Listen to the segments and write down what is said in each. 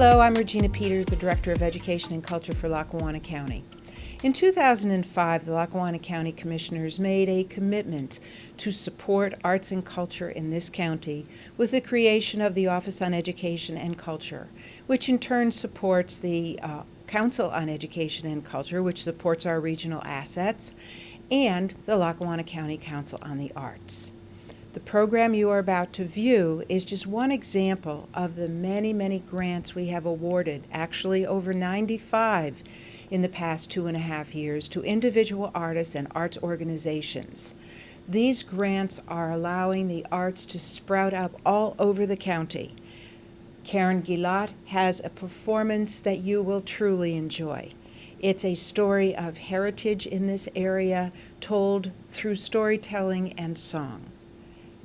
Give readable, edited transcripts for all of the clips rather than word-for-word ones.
Hello, I'm Regina Peters, the Director of Education and Culture for Lackawanna County. In 2005, the Lackawanna County Commissioners made a commitment to support arts and culture in this county with the creation of the Office on Education and Culture, which in turn supports the Council on Education and Culture, which supports our regional assets, and the Lackawanna County Council on the Arts. The program you are about to view is just one example of the many, many grants we have awarded, actually over 95 in the past 2.5 years, to individual artists and arts organizations. These grants are allowing the arts to sprout up all over the county. Karen Gilat has a performance that you will truly enjoy. It's a story of heritage in this area told through storytelling and song.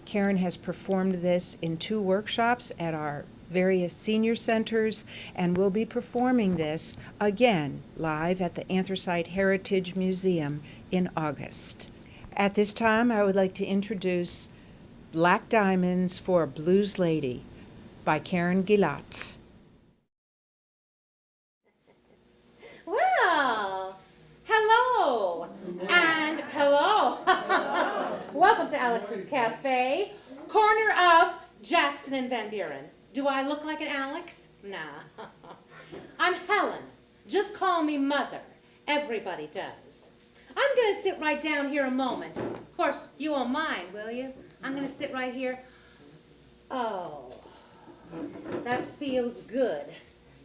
Karen has performed this in 2 workshops at our various senior centers and will be performing this again live at the Anthracite Heritage Museum in August. At this time, I would like to introduce Black Diamonds for a Blues Lady by Karen Gilat. Well, hello, and hello. Welcome to Alex's Cafe, corner of Jackson and Van Buren. Do I look like an Alex? Nah. I'm Helen. Just call me Mother. Everybody does. I'm going to sit right down here a moment. Of course, you won't mind, will you? I'm going to sit right here. Oh, that feels good.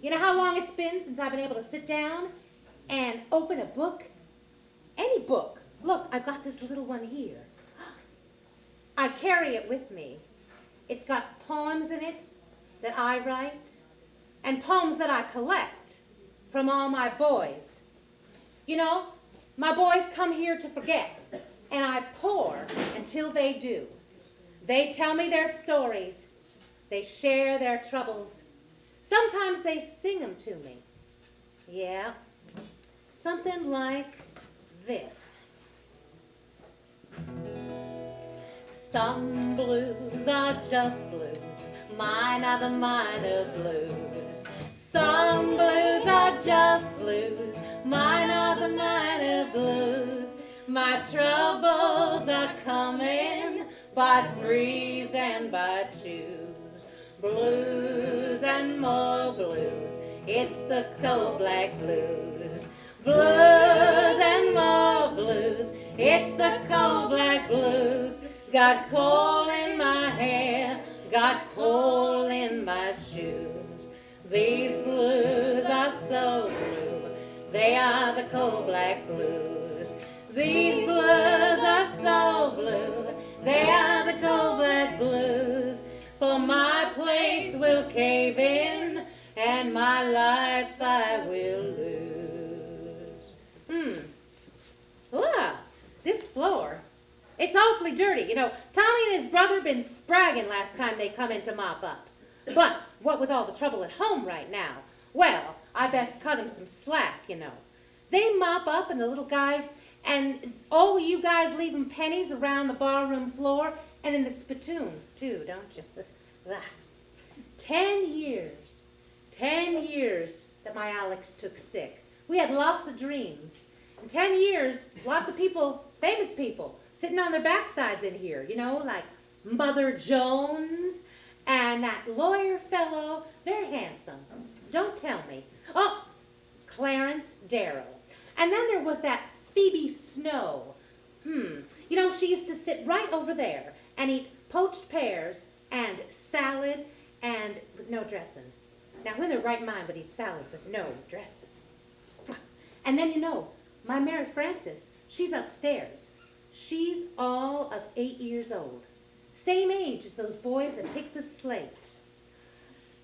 You know how long it's been since I've been able to sit down and open a book? Any book. Look, I've got this little one here. I carry it with me. It's got poems in it that I write and poems that I collect from all my boys. You know, my boys come here to forget, and I pour until they do. They tell me their stories. They share their troubles. Sometimes they sing them to me. Yeah, something like this. Some blues are just blues, mine are the minor blues. Some blues are just blues, mine are the minor blues. My troubles are coming by 3s and by 2s. Blues and more blues, it's the coal black blues. Blues and more blues, it's the coal black blues. Got coal in my hair, got coal in my shoes. These blues are so blue, they are the coal black blues. These blues are so blue, they are the coal black blues. For my place will cave in, and my life I will lose. Wow, this floor. It's awfully dirty. You know, Tommy and his brother been spragging last time they come in to mop up. But what with all the trouble at home right now, well, I best cut 'em some slack, you know. They mop up and the little guys, and oh, you guys leave 'em pennies around the barroom floor and in the spittoons too, don't you? 10 years that my Alex took sick. We had lots of dreams. In 10 years, lots of people, famous people, sitting on their backsides in here, you know, like Mother Jones and that lawyer fellow, very handsome. Don't tell me. Oh, Clarence Darrow. And then there was that Phoebe Snow. You know, she used to sit right over there and eat poached pears and salad and with no dressing. Now, who in their right mind would eat salad with no dressing? And then, you know, my Mary Frances, she's upstairs. She's all of 8 years old, same age as those boys that picked the slate.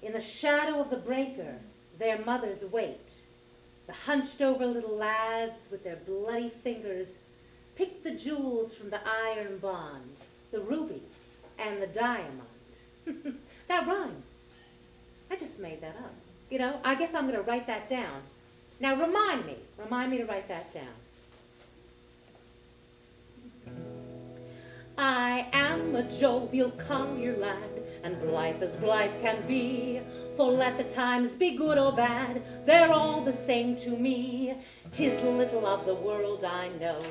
In the shadow of the breaker, their mothers wait. The hunched-over little lads with their bloody fingers pick the jewels from the iron bond, the ruby and the diamond. That rhymes. I just made that up. You know, I guess I'm going to write that down. Now remind me to write that down. I am a jovial collier lad, and blithe as blithe can be, For let the times be good or bad, they're all the same to me. 'Tis little of the world I know,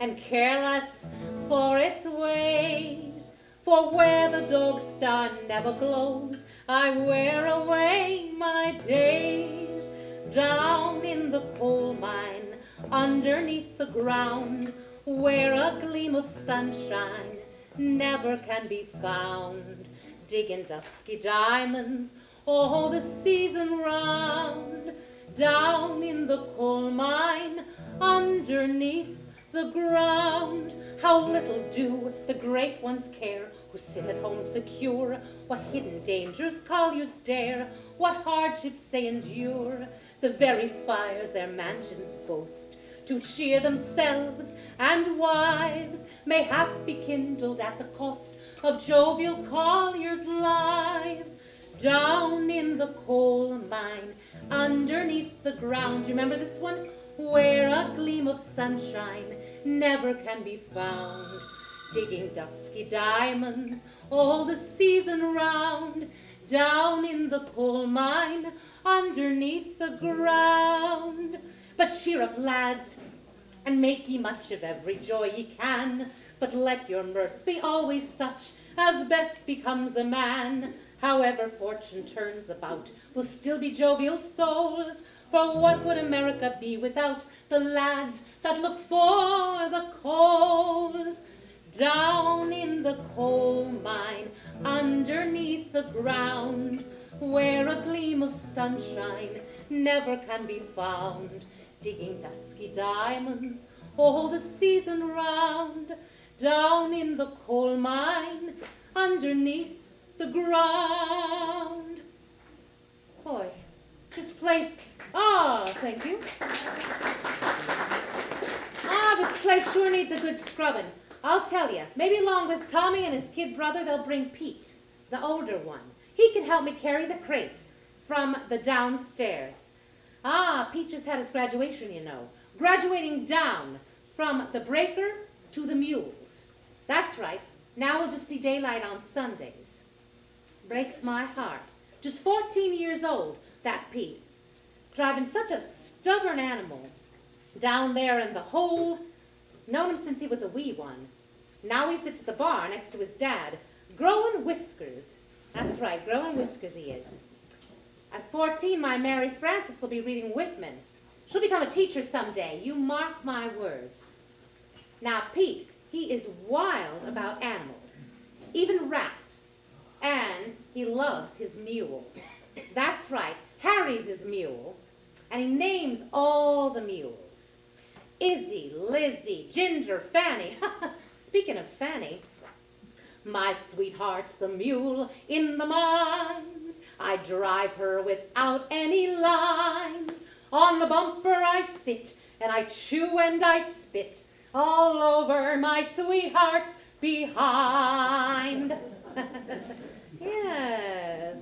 and careless for its ways. For where the dog star never glows, I wear away my days. Down in the coal mine, underneath the ground, where a gleam of sunshine never can be found, digging dusky diamonds all the season round. Down in the coal mine, underneath the ground, how little do the great ones care, who sit at home secure, what hidden dangers colliers dare, what hardships they endure, the very fires their mansions boast, to cheer themselves and wives, mayhap be kindled at the cost of jovial colliers' lives. Down in the coal mine, underneath the ground, you remember this one? Where a gleam of sunshine never can be found, digging dusky diamonds all the season round. Down in the coal mine, underneath the ground. But cheer up, lads, and make ye much of every joy ye can, but let your mirth be always such as best becomes a man. However fortune turns about, we'll still be jovial souls, for what would America be without the lads that look for the coals? Down in the coal mine, underneath the ground, where a gleam of sunshine never can be found, digging dusky diamonds all the season round. Down in the coal mine, underneath the ground. Boy, this place, thank you. This place sure needs a good scrubbing. I'll tell you, maybe along with Tommy and his kid brother, they'll bring Pete, the older one. He can help me carry the crates from the downstairs. Pete just had his graduation, you know. Graduating down from the breaker to the mules. That's right. Now we'll just see daylight on Sundays. Breaks my heart. Just 14 years old, that Pete. Driving such a stubborn animal down there in the hole. Known him since he was a wee one. Now he sits at the bar next to his dad, growing whiskers. That's right, growing whiskers he is. At 14, my Mary Frances will be reading Whitman. She'll become a teacher someday, you mark my words. Now, Pete, he is wild about animals, even rats, and he loves his mule. That's right, Harry's his mule, and he names all the mules. Izzy, Lizzie, Ginger, Fanny. Speaking of Fanny, my sweetheart's the mule in the mines. I drive her without any lines. On the bumper I sit, and I chew and I spit all over my sweetheart's behind. Yes.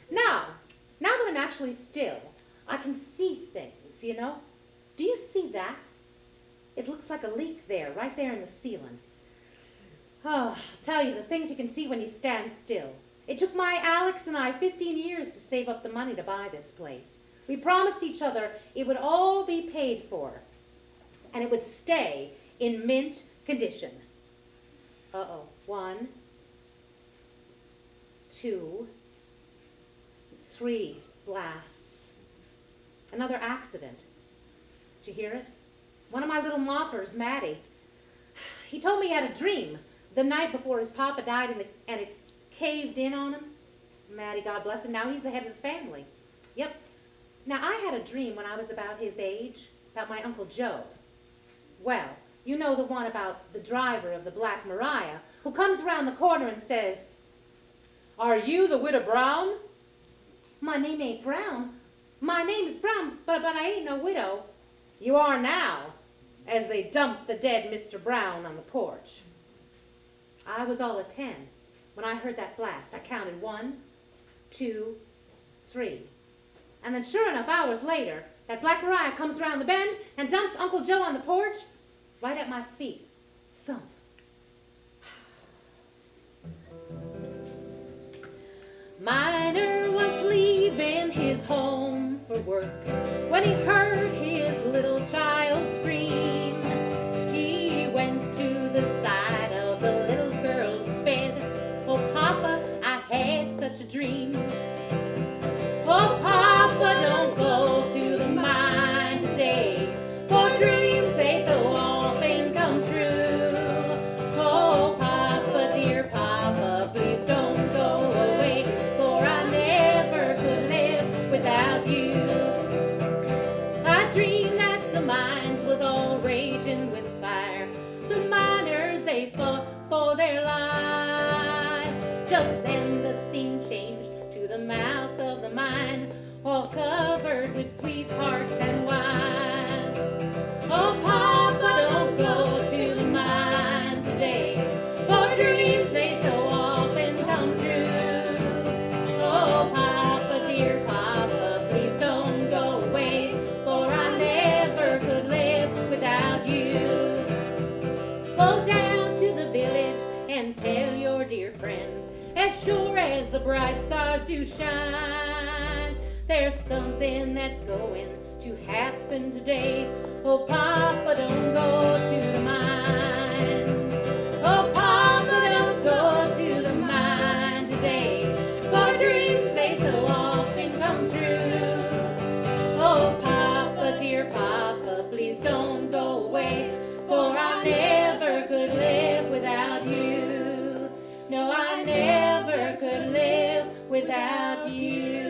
Now that I'm actually still, I can see things, you know. Do you see that? It looks like a leak there, right there in the ceiling. Oh, I'll tell you, the things you can see when you stand still. It took my Alex and I 15 years to save up the money to buy this place. We promised each other it would all be paid for, and it would stay in mint condition. 1, 2, 3 blasts. Another accident. Did you hear it? One of my little moppers, Matty. He told me he had a dream the night before his papa died and it caved in on him. Matty, God bless him, now he's the head of the family. Yep. Now, I had a dream when I was about his age, about my Uncle Joe. Well, you know the one about the driver of the Black Maria, who comes around the corner and says, "Are you the widow Brown?" "My name ain't Brown. My name is Brown, but I ain't no widow." "You are now," as they dumped the dead Mr. Brown on the porch. I was all of 10 when I heard that blast. I counted 1, 2, 3. And then sure enough, hours later, that Black Maria comes around the bend and dumps Uncle Joe on the porch right at my feet. Thump. Miner was leaving work. When he heard his little child scream, he went to the side of the little girl's bed. Oh, Papa, I had such a dream. Oh, Papa, don't go to the mine today, for dreams they so often come true. Oh, Papa, dear Papa, please don't go away, for I never could live without you. I dreamed that the mines was all raging with fire. The miners, they fought for their lives. Just then the scene changed to the mouth of the mine, all covered with sweethearts and wine. Oh, Papa, don't go to the mine today, for dreams they so often come true. Oh, Papa, dear Papa, please don't go away, for I never could live without you. Go down to the village and tell your dear friends, as sure as the bright stars do shine, there's something that's going to happen today. Oh, Papa, don't go to the mine. Oh, Papa, don't go to the mine today, for dreams they so often come true. Oh, Papa, dear Papa, please don't go away, for I never could live without you. No, I never could live without you.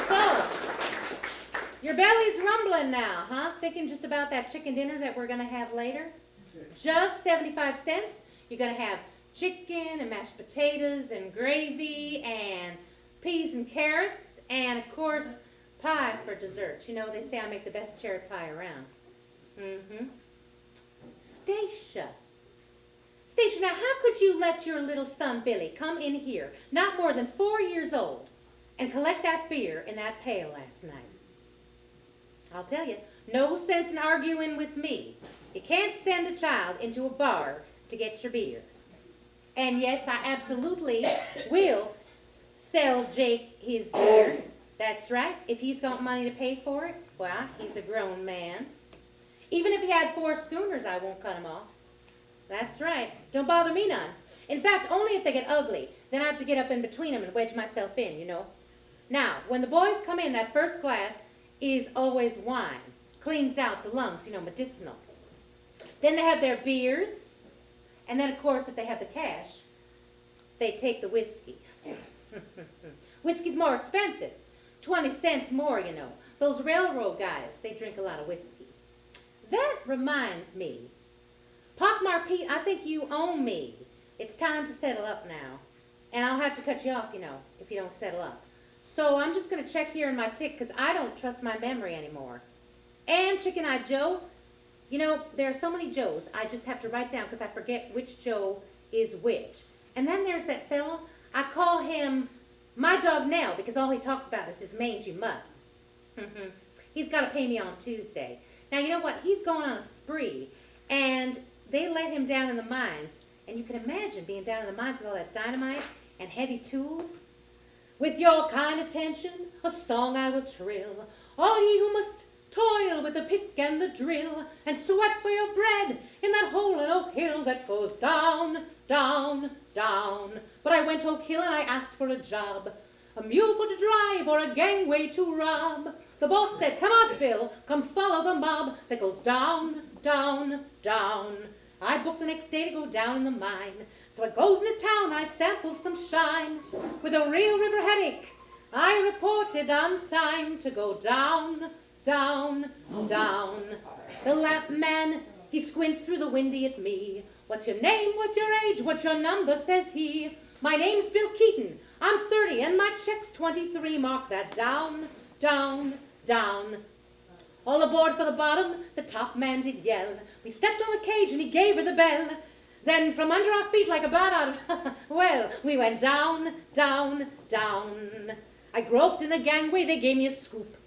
So, your belly's rumbling now, huh? Thinking just about that chicken dinner that we're going to have later? Just 75 cents. You're going to have chicken and mashed potatoes and gravy and peas and carrots and, of course, pie for dessert. You know, they say I make the best cherry pie around. Stacia. Stacia, now how could you let your little son Billy come in here, not more than 4 years old, and collect that beer in that pail last night? I'll tell you, no sense in arguing with me. You can't send a child into a bar to get your beer. And yes, I absolutely will sell Jake his beer. That's right. If he's got money to pay for it, well, he's a grown man. Even if he had 4 schooners, I won't cut him off. That's right. Don't bother me none. In fact, only if they get ugly. Then I have to get up in between them and wedge myself in, you know. Now, when the boys come in, that first glass is always wine. Cleans out the lungs, you know, medicinal. Then they have their beers. And then, of course, if they have the cash, they take the whiskey. Whiskey's more expensive. 20 cents more, you know. Those railroad guys, they drink a lot of whiskey. That reminds me. Pockmar Pete, I think you owe me. It's time to settle up now. And I'll have to cut you off, you know, if you don't settle up. So I'm just going to check here in my tick because I don't trust my memory anymore. And Chicken Eye Joe, you know, there are so many Joes. I just have to write down because I forget which Joe is which. And then there's that fellow. I call him my dog Nell because all he talks about is his mangy mutt. He's got to pay me on Tuesday. Now, you know what? He's going on a spree. And they let him down in the mines. And you can imagine being down in the mines with all that dynamite and heavy tools. With your kind attention, a song I will trill. All ye who must toil with the pick and the drill, and sweat for your bread in that hole in Oak Hill that goes down, down, down. But I went Oak Hill and I asked for a job, a mule for to drive or a gangway to rob. The boss said, come on, Bill, come follow the mob that goes down, down, down. I booked the next day to go down in the mine. So I goes into town, I samples some shine. With a real river headache, I reported on time to go down, down, down. The lap man, he squints through the windy at me. What's your name, what's your age, what's your number, says he. My name's Bill Keaton, I'm 30 and my check's 23. Mark that down, down, down. All aboard for the bottom, the top man did yell. We stepped on the cage and he gave her the bell. Then from under our feet like a bat out of, well, we went down, down, down. I groped in the gangway, they gave me a scoop.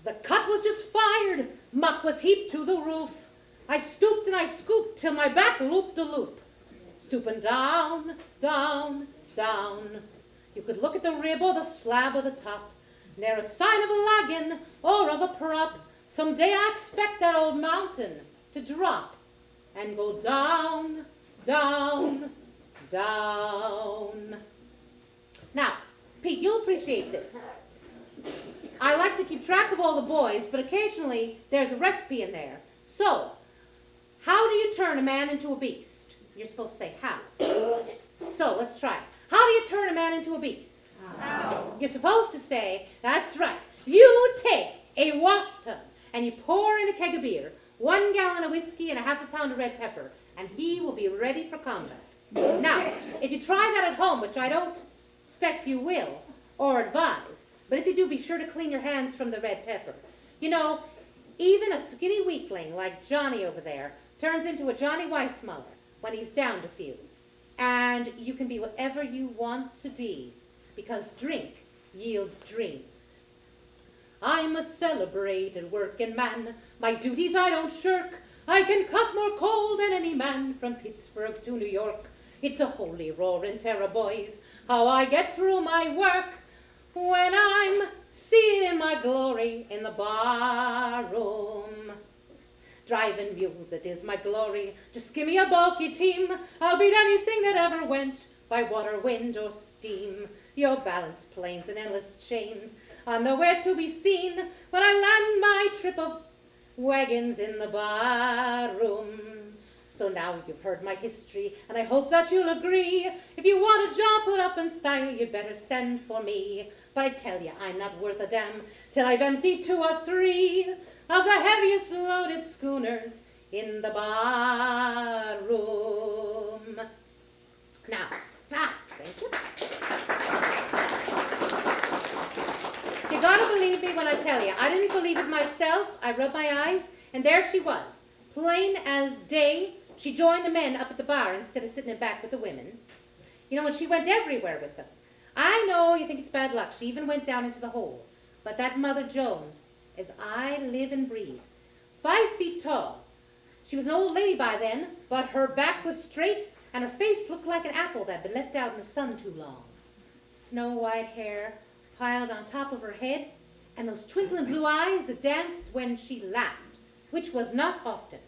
The cut was just fired, muck was heaped to the roof. I stooped and I scooped till my back looped a loop. stooping down, down, down. You could look at the rib or the slab or the top, ne'er a sign of a laggin' or of a prop. Someday I expect that old mountain to drop and go down, down, down. Now, Pete, you'll appreciate this. I like to keep track of all the boys, but occasionally there's a recipe in there. So, how do you turn a man into a beast? You're supposed to say how. So, let's try it. How do you turn a man into a beast? How? You're supposed to say, that's right. You take a wash tub and you pour in a keg of beer, 1 gallon of whiskey and a half a pound of red pepper, and he will be ready for combat. Now, if you try that at home, which I don't expect you will, or advise, but if you do, be sure to clean your hands from the red pepper. You know, even a skinny weakling like Johnny over there turns into a Johnny Weissmuller when he's downed a few. And you can be whatever you want to be, because drink yields dreams. I'm a celebrated working man. My duties I don't shirk. I can cut more coal than any man from Pittsburgh to New York. It's a holy roaring terror, boys, how I get through my work when I'm seen in my glory in the barroom. Driving mules, it is my glory. Just give me a bulky team. I'll beat anything that ever went by water, wind, or steam. Your balance planes and endless chains are nowhere to be seen when I land my trip of wagons in the barroom. So now you've heard my history, and I hope that you'll agree. If you want a job put up in style, you'd better send for me. But I tell you, I'm not worth a damn till I've emptied 2 or 3 of the heaviest loaded schooners in the barroom. Now, thank you. You gotta believe me when I tell you. I didn't believe it myself. I rubbed my eyes, and there she was, plain as day. She joined the men up at the bar instead of sitting in back with the women. You know, and she went everywhere with them. I know you think it's bad luck. She even went down into the hole. But that Mother Jones, as I live and breathe, 5 feet tall. She was an old lady by then, but her back was straight, and her face looked like an apple that had been left out in the sun too long. Snow-white hair piled on top of her head, and those twinkling blue eyes that danced when she laughed, which was not often.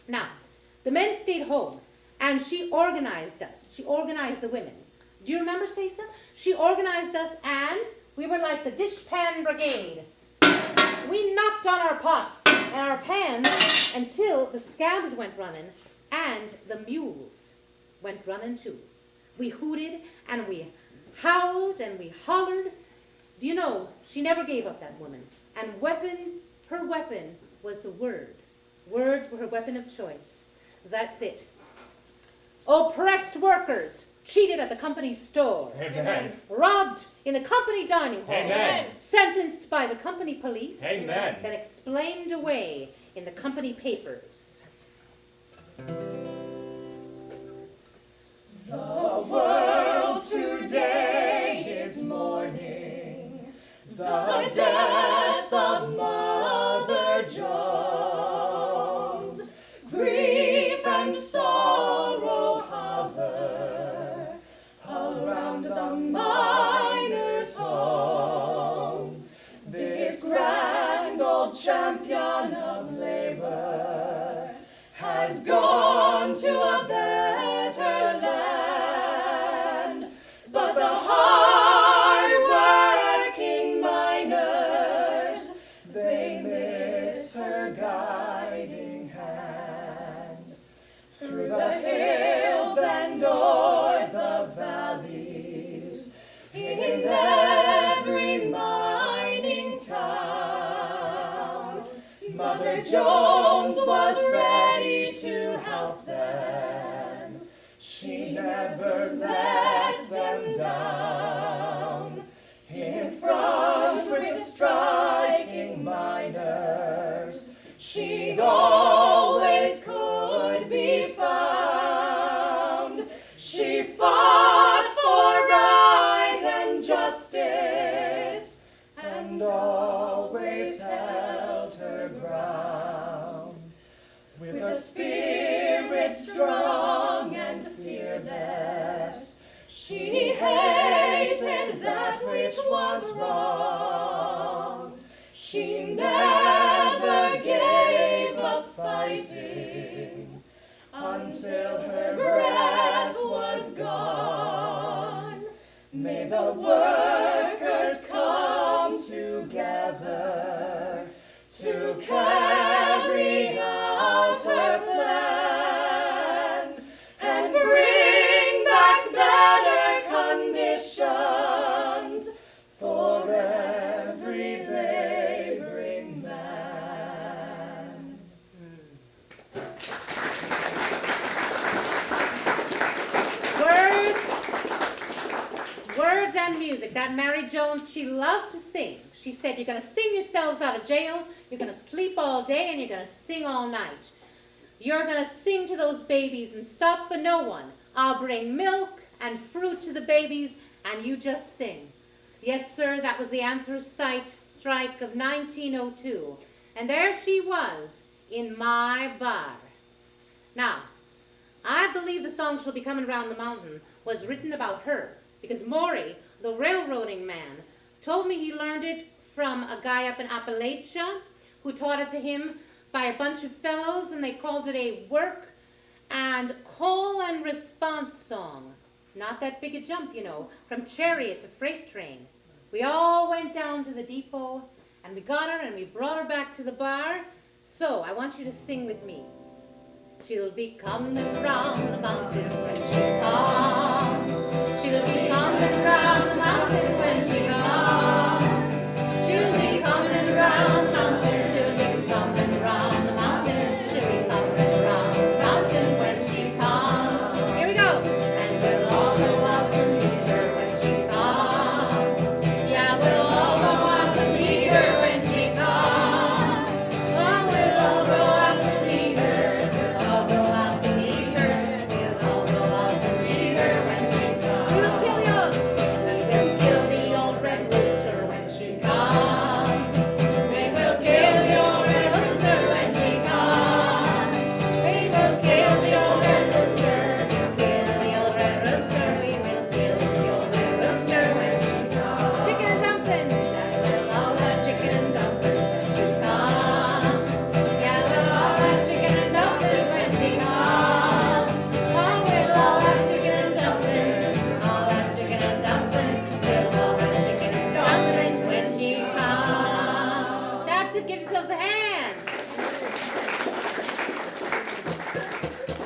Now, the men stayed home, and she organized us. She organized the women. Do you remember, Stacey? She organized us, and we were like the dishpan brigade. We knocked on our pots and our pans until the scabs went running, and the mules went running too. We hooted, and we howled, and we hollered. Do you know, she never gave up, that woman. And her weapon was the word. Words were her weapon of choice. That's it. Oppressed workers, cheated at the company store. Amen. Robbed in the company dining hall. Amen. Sentenced by the company police. Amen. Then explained away in the company papers. The world today is mourning the death of Mother Jones. Grief and sorrow hover around the miners' homes. This grand old champion of labor has gone to a better land, but the hard-working miners, they miss her guiding hand. Through the hills and o'er the valleys, in every mining town, Mother Jones was ready to help them. She never let them down. In front with the striking miners, she always could be found. She fought for right and justice, and always held her ground. With a spirit strong and fierce, fighting until her breath was gone. May the workers come together to carry out her plan and bring back better conditions for every laboring man. Words and music. That Mary Jones, she loved to sing. She said, you're going to sing yourselves out of jail, you're going to sleep all day, and you're going to sing all night. You're going to sing to those babies and stop for no one. I'll bring milk and fruit to the babies, and you just sing. Yes, sir, that was the anthracite strike of 1902. And there she was in my bar. Now, I believe the song She'll Be Coming Round the Mountain was written about her, because Maury, the railroading man, told me he learned it from a guy up in Appalachia who taught it to him by a bunch of fellows, and they called it a work and call and response song. Not that big a jump, you know, from chariot to freight train. We all went down to the depot, and we got her, and we brought her back to the bar. So I want you to sing with me. She'll be coming round the mountain when she comes. She'll be coming round the mountain when she comes. She'll be coming round the mountain. She'll be coming round the mountain. She'll be coming round the mountain when she comes. Here we go. And we'll all go out to meet her when she comes. Yeah, we'll all go out to meet her when she comes. Oh, we'll all go out to meet her. We'll all go out to meet her. We'll all go out to meet her when she comes. We will kill yours. We will kill the old red rooster when she comes. We will kill the old red rooster when she comes. We will kill the old red rooster. Kill the old red rooster. We will kill the old red rooster when she comes. Chicken and dumplings. And we'll all have chicken and dumplings when she comes. Yeah, we'll all have chicken and dumplings when she comes. Oh, we'll all have chicken and dumplings. All have chicken and dumplings. We'll all have chicken and dumplings when she comes. That's it. Give yourselves a hand.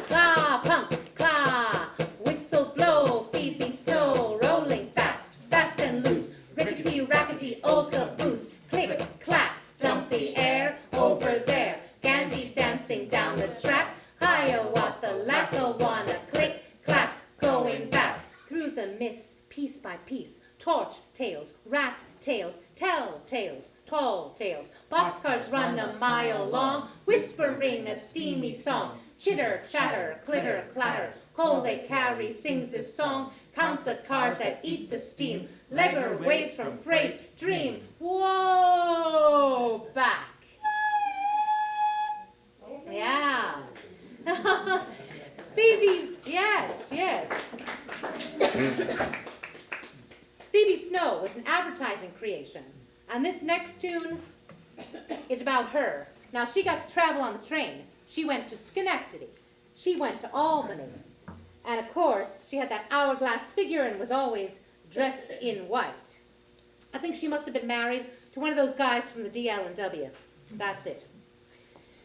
Claw, pump, claw, whistle, blow, Phoebe Snow, rolling fast, fast and loose, rickety, rackety, old caboose, click, clap, dump the air, over there, Gandhi dancing down the track, Hiawatha, Lackawanna, click, clap, going back, through the mist, piece by piece, torch tails, rat tails, tell tales, tall tales, boxcars run a mile long, whispering a steamy song, chitter, chatter, clitter, clatter, coal they carry sings this song, count the cars that eat the steam, legger waves from freight, dream, whoa, back. Yeah. Phoebe, yes, yes. Phoebe Snow was an advertising creation, and this next tune is about her. Now, she got to travel on the train. She went to Schenectady. She went to Albany. And, of course, she had that hourglass figure and was always dressed in white. I think she must have been married to one of those guys from the DL&W. That's it.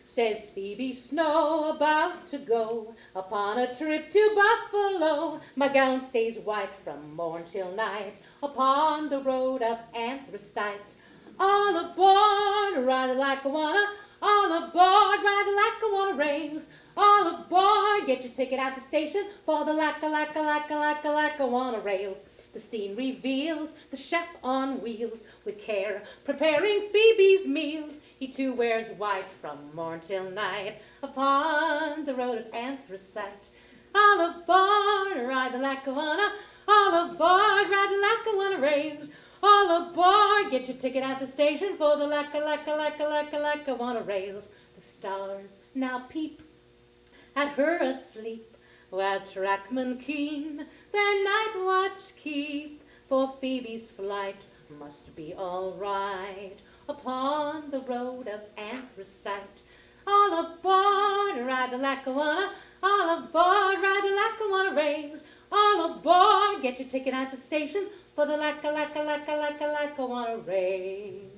Says Phoebe Snow, about to go upon a trip to Buffalo. My gown stays white from morn till night upon the road of anthracite. All aboard, ride the Lackawanna. All aboard, ride the Lackawanna rails. All aboard, get your ticket at the station for the Lackawanna rails. The scene reveals the chef on wheels with care preparing Phoebe's meals. He too wears white from morn till night upon the road of anthracite. All aboard, ride the Lackawanna. All aboard, ride the Lackawanna rails. All aboard, get your ticket at the station for the Lackawanna rails. The stars now peep at her asleep, while trackmen keen their night watch keep. For Phoebe's flight must be all right upon the road of anthracite. All aboard, ride the Lackawanna. All aboard, ride the Lackawanna range. All aboard, get your ticket at the station for the Lackawanna range.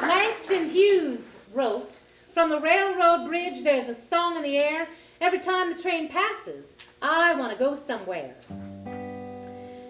Langston Hughes wrote, "From the railroad bridge there's a song in the air. Every time the train passes, I want to go somewhere."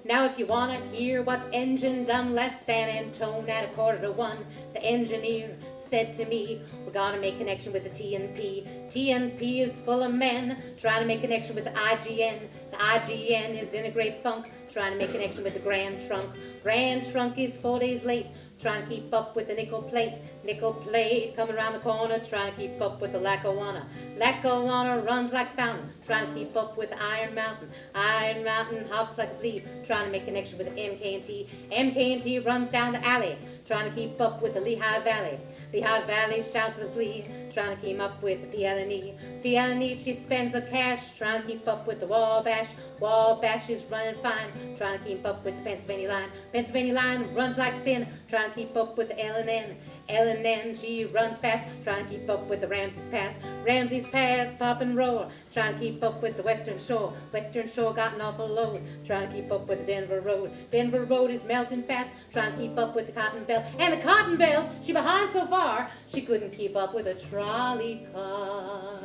Now if you want to hear what engine done left San Antone at 1:45, the engineer said to me, "We're going to make connection with the TNP. TNP is full of men trying to make connection with the IGN. The IGN is in a great funk trying to make connection with the Grand Trunk. Grand Trunk is 4 days late trying to keep up with the nickel plate. Nickel plate coming around the corner trying to keep up with the Lackawanna. Lackawanna runs like fountain trying to keep up with the Iron Mountain. Iron Mountain hops like a flea trying to make connection with the MK&T. MK&T runs down the alley trying to keep up with the Lehigh Valley. Lehigh Valley shouts with glee trying to keep up with the PL&E. PL&E, she spends her cash trying to keep up with the Wabash. Wabash is running fine trying to keep up with the Pennsylvania line. Pennsylvania line runs like sin trying to keep up with the L&N. L&N, she runs fast trying to keep up with the Ramses Pass. Ramses Pass, pop and roll trying to keep up with the Western Shore. Western Shore got an awful load trying to keep up with the Denver Road. Denver Road is melting fast trying to keep up with the Cotton Belt. And the Cotton Belt, she behind so far she couldn't keep up with a trolley car.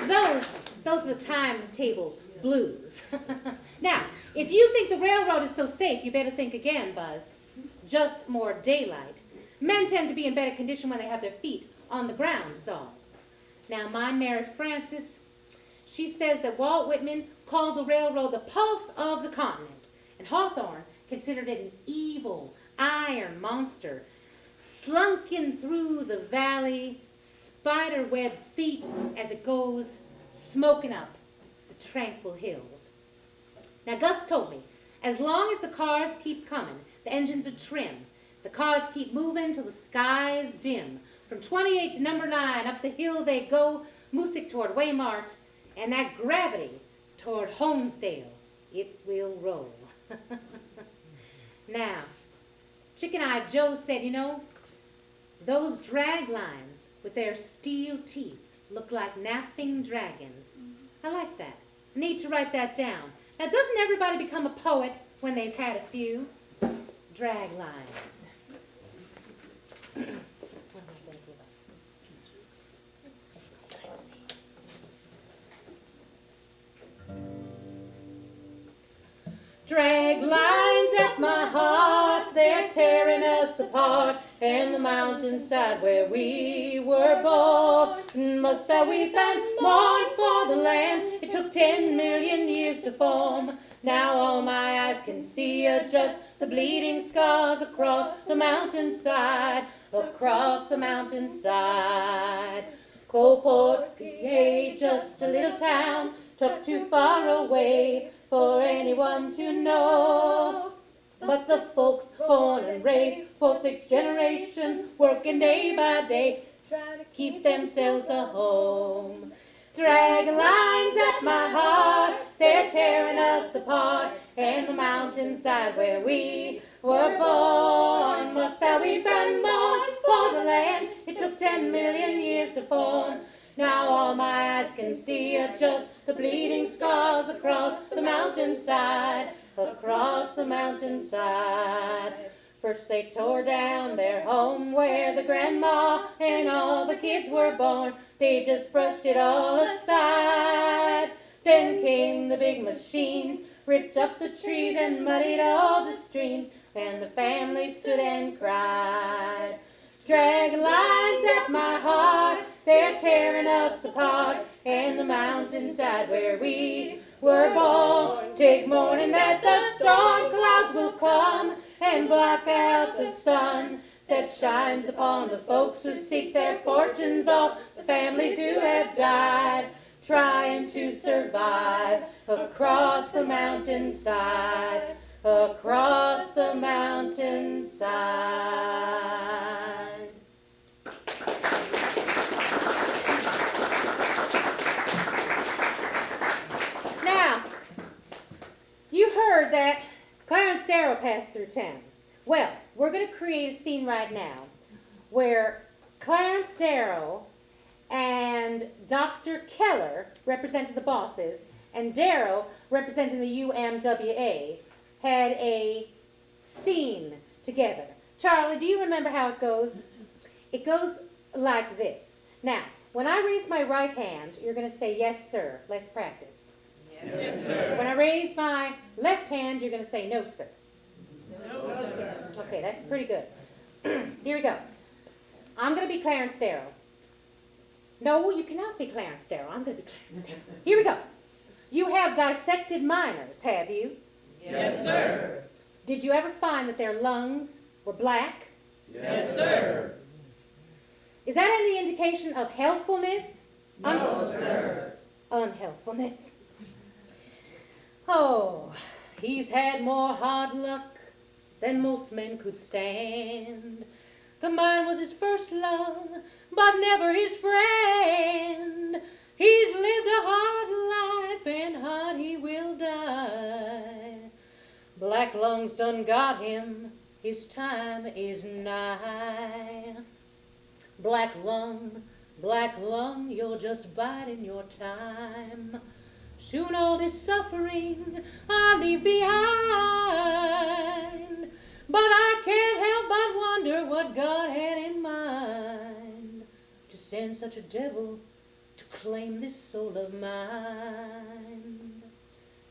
Those are the timetable blues. Now, if you think the railroad is so safe, you better think again, Buzz. Just more daylight. Men tend to be in better condition when they have their feet on the ground, is all. Now, my Mary Frances, she says that Walt Whitman called the railroad the pulse of the continent, and Hawthorne considered it an evil, iron monster, slunking through the valley, spider-web feet as it goes smoking up the tranquil hills. Now, Gus told me, as long as the cars keep coming, the engines are trim, the cars keep moving till the sky's dim. From 28 to number 9, up the hill they go, Moosic toward Waymart, and that gravity toward Homesdale, it will roll. Now, Chicken-Eyed Joe said, you know, those drag lines with their steel teeth look like napping dragons. I like that. I need to write that down. Now, doesn't everybody become a poet when they've had a few? Drag lines. What am I going to give us? Let's see. Drag lines at my heart, they're tearing us apart, and the mountainside where we were born. Must I weep and mourn for the land it took 10 million years to form? Now all my eyes can see are just the bleeding scars across the mountainside, across the mountainside. Coalport, PA, just a little town, tucked too far away for anyone to know. But the folks born and raised for 6 generations, working day by day, trying to keep themselves a home. Drag lines at my heart, they're tearing us apart, and the mountainside where we were born. Must I weep and mourn for the land it took 10 million years to form? Now all my eyes can see are just the bleeding scars across the mountainside, across the mountainside. First they tore down their home where the grandma and all the kids were born. They just brushed it all aside. Then came the big machines, ripped up the trees and muddied all the streams, and the family stood and cried. Drag lines at my heart, they're tearing us apart, and the mountainside where we were born. Take morning that the storm clouds will come and block out the sun that shines upon the folks who seek their fortunes off the families who have died, trying to survive across the mountainside, across the mountainside. heard that Clarence Darrow passed through town. Well, we're going to create a scene right now where Clarence Darrow and Dr. Keller, representing the bosses, and Darrow, representing the UMWA, had a scene together. Charlie, do you remember how it goes? It goes like this. Now, when I raise my right hand, you're going to say, yes, sir. Let's practice. Yes, sir. When I raise my left hand, you're going to say, no, sir. No, sir. Okay, that's pretty good. Here we go. I'm going to be Clarence Darrow. No, you cannot be Clarence Darrow. I'm going to be Clarence Darrow. Here we go. You have dissected miners, have you? Yes, sir. Did you ever find that their lungs were black? Yes, sir. Is that any indication of healthfulness? No, sir. Unhealthfulness. Oh, he's had more hard luck than most men could stand. The mine was his first love, but never his friend. He's lived a hard life, and hard he will die. Black lungs done got him, his time is nigh. Black lung, you're just biding your time. Soon all this suffering I'll leave behind. But I can't help but wonder what God had in mind to send such a devil to claim this soul of mine.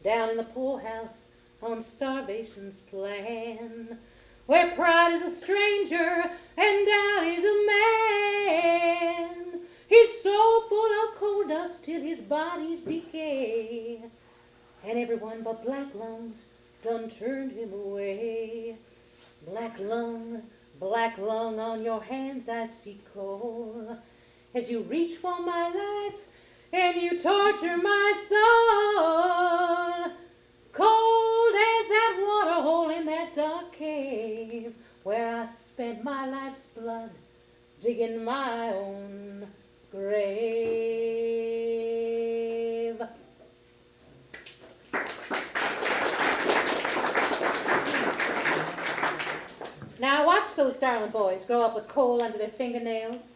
Down in the poorhouse on starvation's plan, where pride is a stranger and doubt is a man. His soul full of coal dust till his body's decay, and everyone but Black Lungs done turned him away. Black lung, on your hands I see coal, as you reach for my life and you torture my soul. Cold as that water hole in that dark cave, where I spent my life's blood digging my own grave. Now watch those darling boys grow up with coal under their fingernails,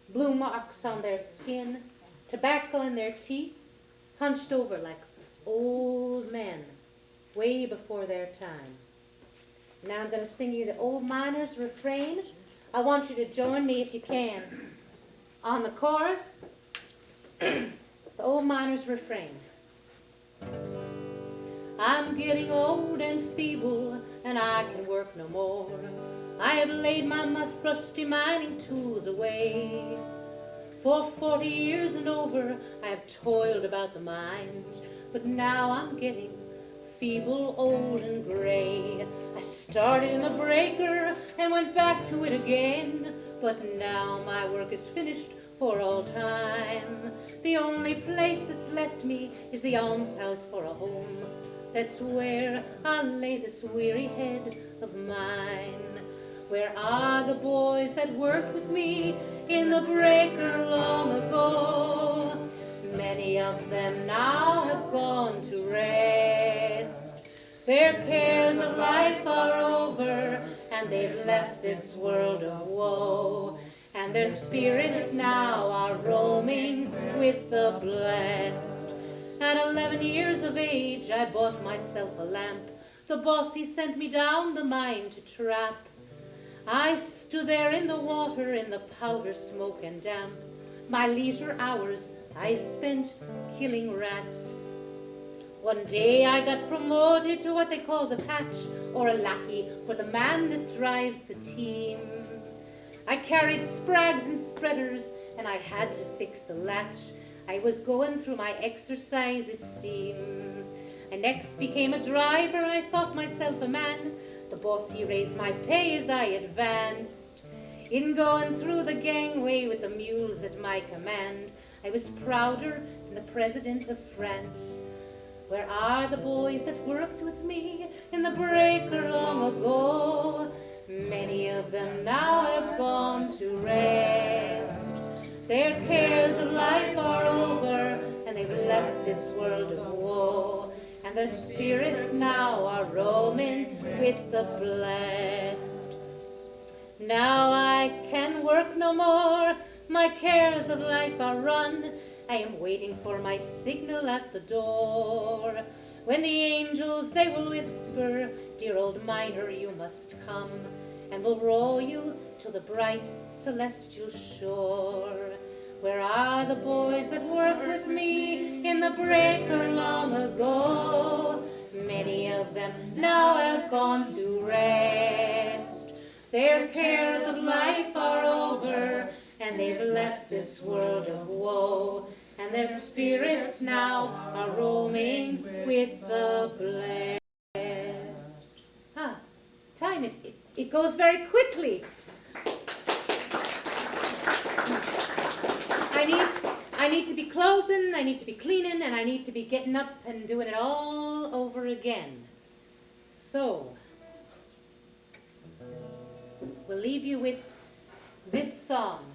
blue marks on their skin, tobacco in their teeth, hunched over like old men, way before their time. Now I'm going to sing you the old miner's refrain. I want you to join me if you can. On the chorus, the old miner's refrain. I'm getting old and feeble, and I can work no more. I have laid my rusty mining tools away. For 40 years and over, I have toiled about the mines, but now I'm getting feeble, old, and gray. I started in the breaker and went back to it again, but now my work is finished for all time. The only place that's left me is the almshouse for a home. That's where I'll lay this weary head of mine. Where are the boys that worked with me in the breaker long ago? Many of them now have gone to rest. Their cares of life are over, and they've left this world of woe. And their spirits now are roaming with the blessed. At 11 years of age, I bought myself a lamp. The bossy sent me down the mine to trap. I stood there in the water, in the powder smoke and damp. My leisure hours I spent killing rats. One day I got promoted to what they call the patch, or a lackey, for the man that drives the team. I carried sprags and spreaders, and I had to fix the latch. I was going through my exercise, it seems. I next became a driver, and I thought myself a man. The bossy raised my pay as I advanced. In going through the gangway with the mules at my command, I was prouder than the President of France. Where are the boys that worked with me in the breaker long ago? Many of them now have gone to rest. Their cares of life are over, and they've left this world of woe. and their spirits now are roaming with the blessed. Now I can work no more, my cares of life are run. I am waiting for my signal at the door, when the angels they will whisper, dear old miner, you must come, and will row you to the bright celestial shore. Where are the boys that worked with me in the breaker long ago? Many of them now have gone to rest. Their cares of life are over, and they've left this world of woe, and their spirits now are roaming with the blessed. Time, it goes very quickly. I need to be closing, I need to be cleaning, and I need to be getting up and doing it all over again. So, we'll leave you with this song.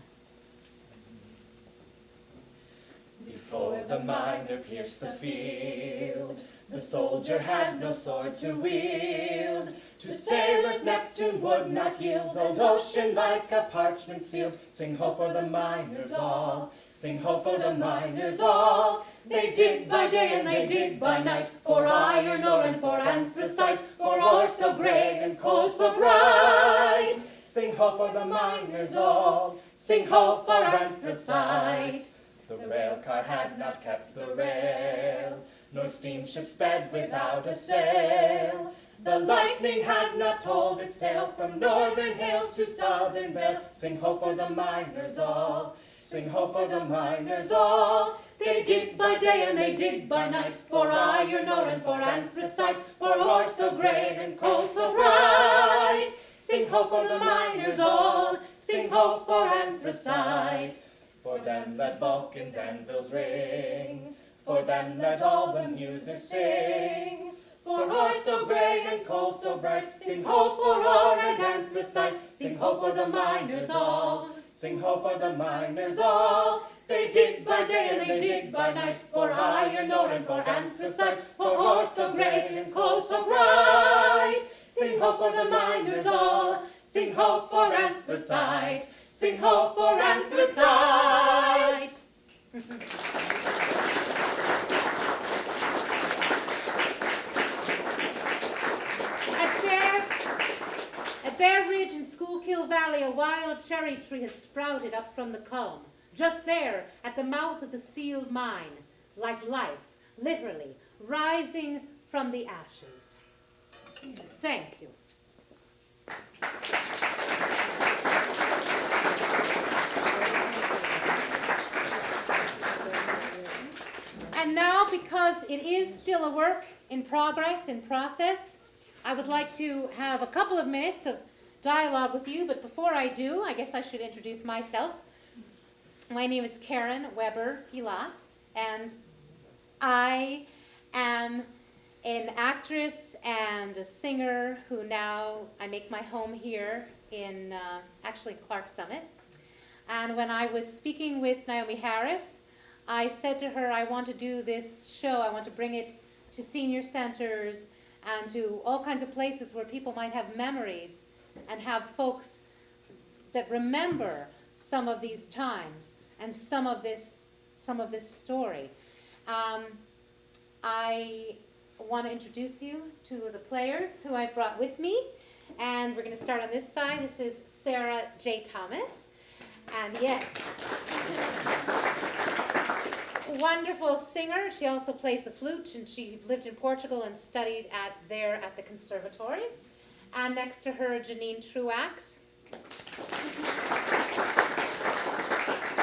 Before the miner pierced the field, the soldier had no sword to wield. To sailors Neptune would not yield, old ocean like a parchment sealed. Sing ho for the miners all, sing ho for the miners all. They dig by day and they dig by night, for iron ore and for anthracite, for ore so grey and coal so bright. Sing ho for the miners all, sing ho for anthracite. The rail car had not kept the rail, nor steamship sped without a sail. The lightning had not told its tale from northern hill to southern vale. Sing ho for the miners all, sing ho for the miners all. They dig by day and they dig by night, for iron ore and for anthracite, for ore so grey and coal so bright. Sing ho for the miners all, sing ho for anthracite. For them let Vulcan's anvils ring, for them let all the music sing. For ore so grey and coal so bright, sing ho for ore and anthracite. Sing ho for the miners all, sing ho for the miners all. They dig by day and they dig by night, for iron ore and for anthracite, for ore so grey and coal so bright. Sing ho for the miners all, sing ho for anthracite. Sing ho for anthracite. At Bear Ridge in Schuylkill Valley, a wild cherry tree has sprouted up from the culm, just there at the mouth of the sealed mine, like life, literally, rising from the ashes. Thank you. And now, because it is still a work in progress, in process, I would like to have a couple of minutes of dialogue with you, but before I do, I guess I should introduce myself. My name is Karen Weber Gilat, and I am an actress and a singer who now I make my home here in actually Clark Summit. And when I was speaking with Naomi Harris, I said to her, I want to do this show, I want to bring it to senior centers and to all kinds of places where people might have memories and have folks that remember some of these times and some of this story. I want to introduce you to the players who I brought with me, and we're going to start on this side. This is Sarah J. Thomas, and yes, wonderful singer. She also plays the flute, and she lived in Portugal and studied there at the conservatory. And next to her, Janine Truax.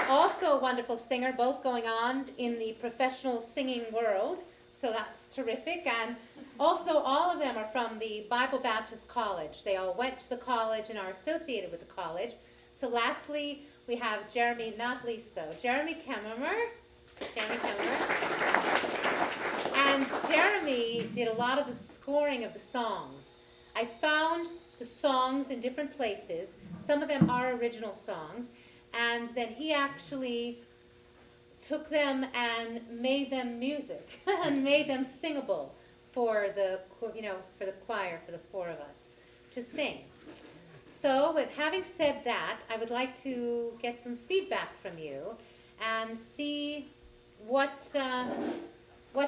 Also a wonderful singer, both going on in the professional singing world, so that's terrific. And also all of them are from the Bible Baptist College. They all went to the college and are associated with the college. So lastly, we have Jeremy, not least though, Jeremy Kemmerer. And Jeremy did a lot of the scoring of the songs. I found the songs in different places. Some of them are original songs. And then he actually took them and made them music and made them singable for the for the choir, for the four of us to sing. So with having said that, I would like to get some feedback from you and see what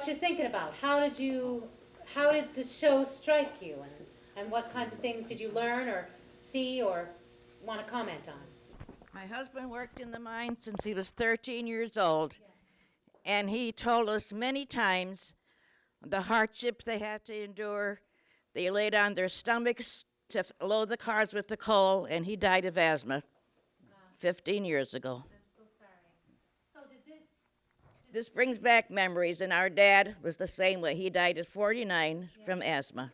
you're thinking about. How did the show strike you, and what kinds of things did you learn or see or want to comment on? My husband worked in the mine since he was 13 years old, and he told us many times the hardships they had to endure. They laid on their stomachs to load the cars with the coal, and he died of asthma 15 years ago. I'm so sorry. So This brings back memories, and our dad was the same way. He died at 49 from asthma.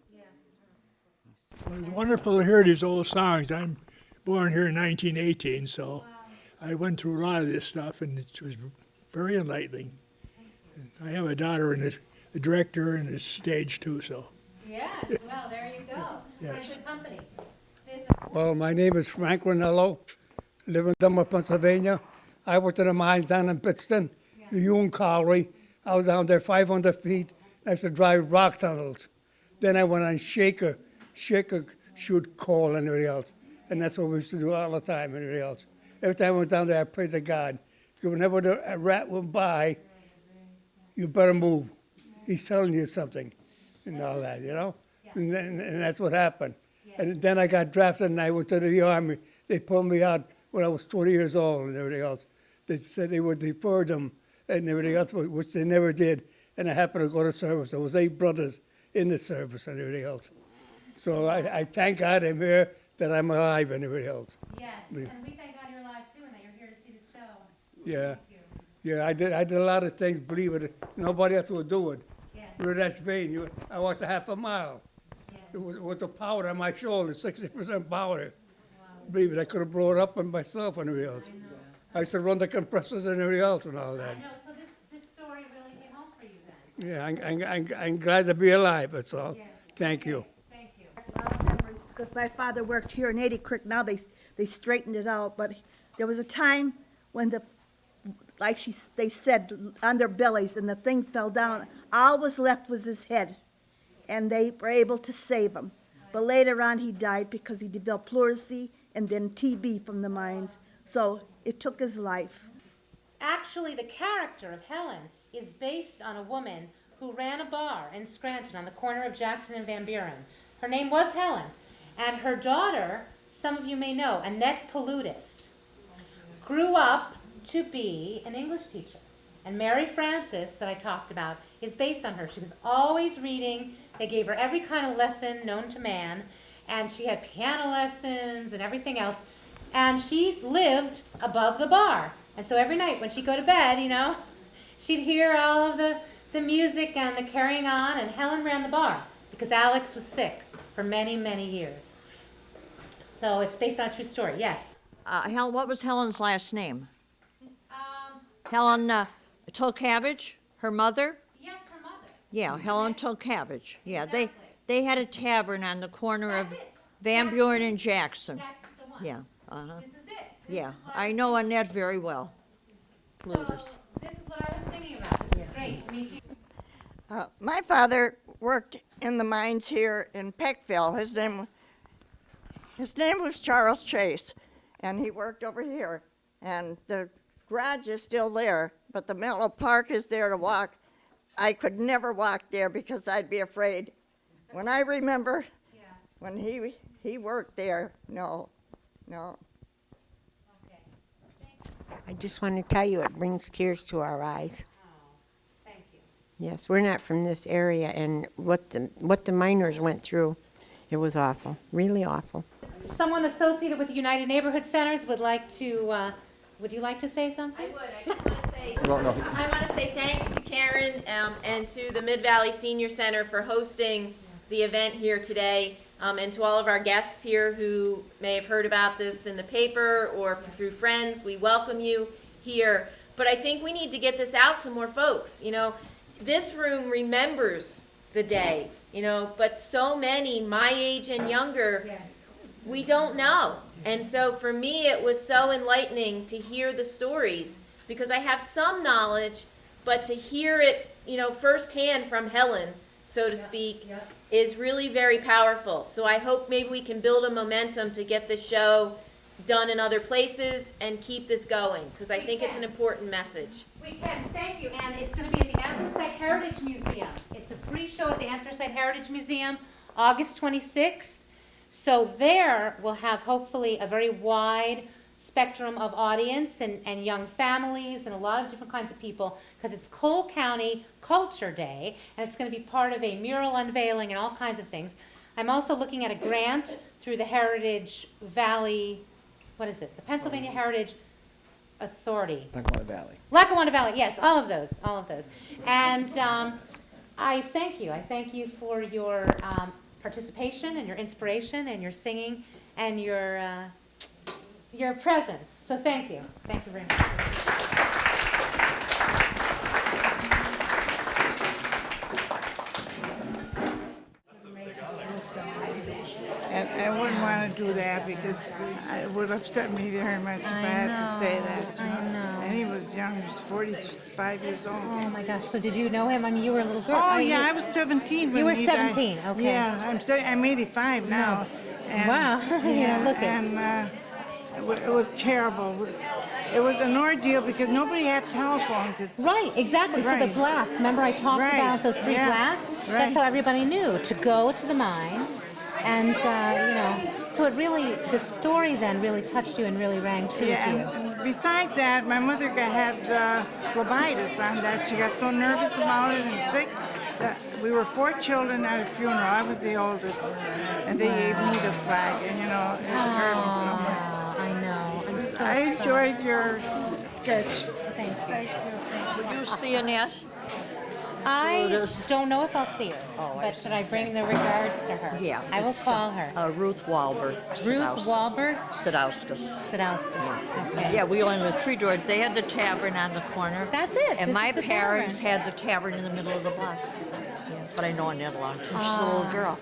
Well, it's wonderful to hear these old songs. I'm born here in 1918, so I went through a lot of this stuff, and it was very enlightening. I have a daughter and the director and the stage too, so. Yes, well, there you go. Yes. Friends and company. Well, my name is Frank Ranello, live in Dunmore, Pennsylvania. I worked in the mines down in Pittston, the Union Colliery. I was down there 500 feet. I used to drive rock tunnels. Then I went on shaker, shoot coal and everything else. And that's what we used to do all the time and everything else. Every time I went down there, I prayed to God. Whenever a rat went by, you better move. He's telling you something and all that, you know? And that's what happened. And then I got drafted and I went to the Army. They pulled me out when I was 20 years old and everything else. They said they would defer them and everything else, which they never did. And I happened to go to service. There was 8 brothers in the service and everything else. So I thank God I'm here, that I'm alive and everything else. Yes, and we thank God you're alive too, and that you're here to see the show. Yeah. Thank you. Yeah, I did a lot of things, believe it. Nobody else would do it. Yes, We're that vain. I walked a half a mile. yes. With the powder on my shoulder, 60% powder. Believe it, I could have blown it up on myself and everything else. I used to run the compressors and everything else and all that. I know, so this story really hit home for you then. Yeah, I'm glad to be alive, that's all. Yes. Thank you. Thank you. A lot of memories, because my father worked here in 80 Creek. Now they straightened it out, but there was a time when they said, on their bellies, and the thing fell down. All was left was his head, and they were able to save him. But later on, he died because he developed pleurisy and then TB from the mines. So it took his life. Actually, the character of Helen is based on a woman who ran a bar in Scranton on the corner of Jackson and Van Buren. Her name was Helen, and her daughter, some of you may know, Annette Paludis, grew up to be an English teacher. And Mary Frances, that I talked about, is based on her. She was always reading. They gave her every kind of lesson known to man, and she had piano lessons and everything else. And she lived above the bar. And so every night when she'd go to bed, she'd hear all of the music and the carrying on, and Helen ran the bar because Alex was sick for many, many years. So it's based on a true story, yes. What was Helen's last name? Um, Helen Tolkavage, her mother? yes, her mother. Yeah, Helen Tolkavage. Yeah, Exactly. they had a tavern on the corner of That's it. Van Buren and Jackson. That's the one. Yeah, This is it. This yeah. is what I know Annette very well. So Plutus. this is what I was singing about. This is great to meet you. My father worked in the mines here in Peckville. His name was Charles Chase, and he worked over here. And the garage is still there, but the Menlo Park is there to walk. I could never walk there because I'd be afraid. When I remember Yeah. when he worked there, no. Okay. I just want to tell you, it brings tears to our eyes. Oh, thank you. Yes, we're not from this area, and what the miners went through, it was awful, really awful. Someone associated with the United Neighborhood Centers would like to, would you like to say something? I would. I just want to say thanks to Karen and to the Mid-Valley Senior Center for hosting the event here today, and to all of our guests here who may have heard about this in the paper or through friends. We welcome you here. But I think we need to get this out to more folks. This room remembers the day, but so many my age and younger, we don't know. And so for me, it was so enlightening to hear the stories, because I have some knowledge, but to hear it, firsthand from Helen so to speak, is really very powerful. So I hope maybe we can build a momentum to get this show done in other places and keep this going, because I think it's an important message. We can, thank you, and it's going to be at the Anthracite Heritage Museum. It's a free show at the Anthracite Heritage Museum, August 26th. So there we'll have hopefully a very wide spectrum of audience and young families and a lot of different kinds of people, because it's Cole County Culture Day, and it's going to be part of a mural unveiling and all kinds of things. I'm also looking at a grant through the Heritage Valley, what is it? The Pennsylvania Heritage Authority. Lackawanna Valley. Lackawanna Valley, yes, all of those. And I thank you. I thank you for your participation and your inspiration and your singing and your presence. So thank you. Thank you very much. And I wouldn't want to do that because it would upset me very much if I had to say that. I know. And he was young, he was 45 years old. Oh my gosh, so did you know him? I mean, you were a little girl. Oh, yeah, I was 17 when You were he died. 17, okay. Yeah, I'm 85 now. And, Wow. Yeah, Look at and it was terrible. It was an ordeal because nobody had telephones. Right, exactly. So Right. the blasts, remember I talked Right, about those 3 yeah, blasts? right. That's how everybody knew to go to the mine. And, you know, so it really, the story then really touched you and really rang true Yeah, to you. and besides that, my mother had phlebitis on that. She got so nervous about it and sick that we were 4 children at a funeral. I was the oldest, and they gave me the flag, and you know, it hurt me so much. I know. I'm so I enjoyed your sketch. Thank you. Thank you. Will you see Annette? I Brutus. don't know if I'll see her, Oh, I but should I bring the regards to her? Yeah. I will it's, call her. Ruth Wahlberg. Ruth Wahlberg? Sadauskas. Sadauskas. Okay. Yeah, we only were 3 doors. They had the tavern on the corner. That's it. And This my is the parents tavern. had the tavern in the middle of the block. Yeah, but I know Annette a long time. She's a little girl.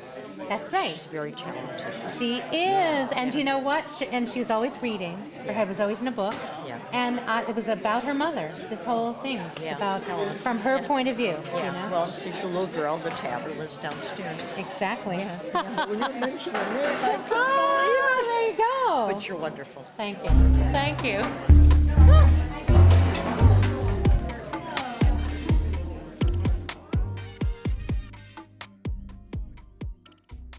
That's right. She's very talented. She is, and you know what? She was always reading. Her head was always in a book. Yeah. And it was about her mother. This whole thing, Yeah. about from her point of view. Yeah, You know? well, since you're a little girl, the tavern was downstairs. Exactly. When you mention her name, I couldn't Oh, believe it. there you go. But you're wonderful. Thank you. Thank you.